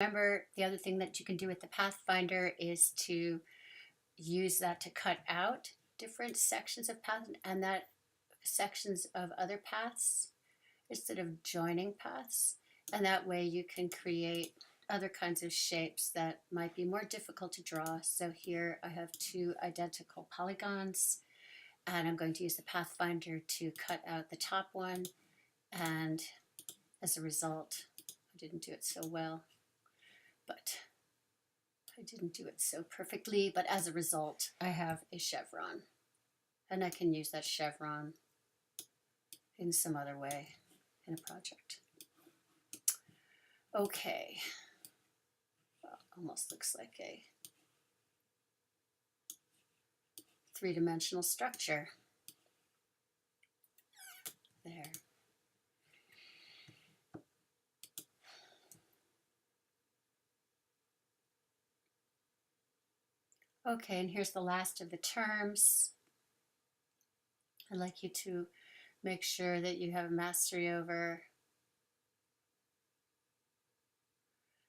Remember, the other thing that you can do with the Pathfinder is to use that to cut out different sections of path and that sections of other paths instead of joining paths. And that way you can create other kinds of shapes that might be more difficult to draw. So here I have two identical polygons, and I'm going to use the Pathfinder to cut out the top one. And as a result, I didn't do it so well, but I didn't do it so perfectly, but as a result, I have a chevron, and I can use that chevron in some other way in a project. Okay, well, almost looks like a three-dimensional structure there. Okay, and here's the last of the terms. I'd like you to make sure that you have mastery over.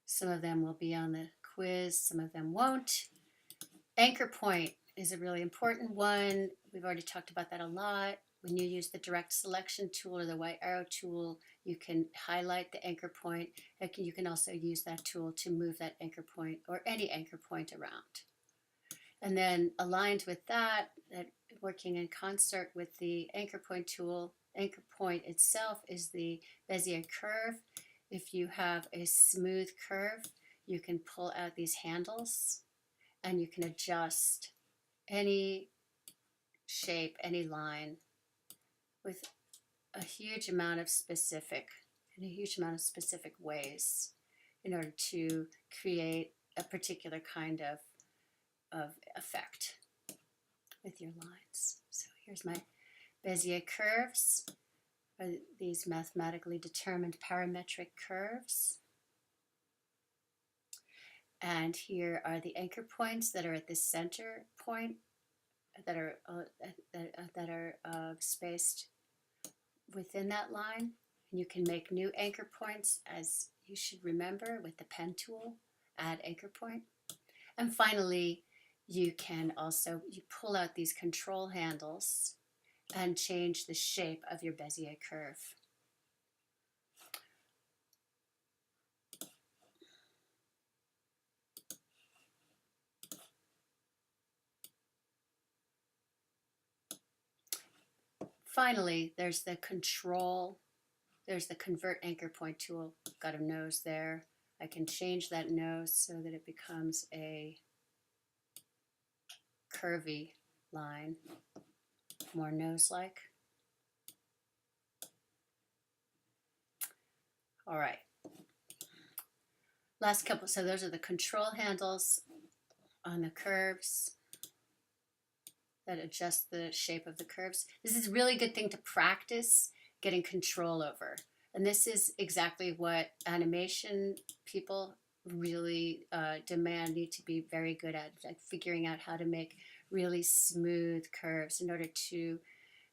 Some of them will be on the quiz, some of them won't. Anchor point is a really important one. We've already talked about that a lot. When you use the direct selection tool or the white arrow tool, you can highlight the anchor point. You can also use that tool to move that anchor point or any anchor point around. And then aligned with that, working in concert with the anchor point tool, anchor point itself is the Bezier curve. If you have a smooth curve, you can pull out these handles and you can adjust any shape, any line with a huge amount of specific ways in order to create a particular kind of effect with your lines. So here's my Bezier curves, these mathematically determined parametric curves. And here are the anchor points that are at the center point, that are spaced within that line. And you can make new anchor points, as you should remember, with the pen tool, add anchor point. And finally, you can also pull out these control handles and change the shape of your Bezier curve. Finally, there's the convert anchor point tool. Got a nose there. I can change that nose so that it becomes a curvy line, more nose-like. All right. Last couple, so those are the control handles on the curves that adjust the shape of the curves. This is a really good thing to practice getting control over. And this is exactly what animation people really need to be very good at, like figuring out how to make really smooth curves in order to,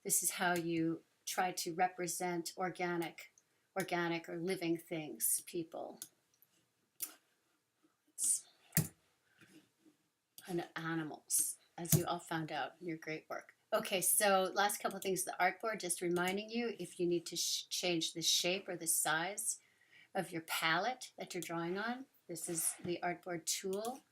this is how you try to represent organic or living things, people. And animals, as you all found out in your great work. Okay, so last couple of things, the artboard, just reminding you if you need to change the shape or the size of your palette that you're drawing on, this is the artboard tool.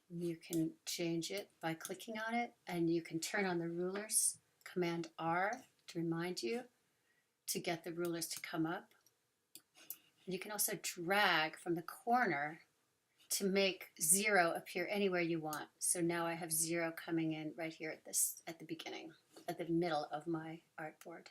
You can change it by clicking on it, and you can turn on the rulers, Command R to remind you to get the rulers to come up. And you can also drag from the corner to make 0 appear anywhere you want. So now I have 0 coming in right here at the beginning, at the middle of my artboard.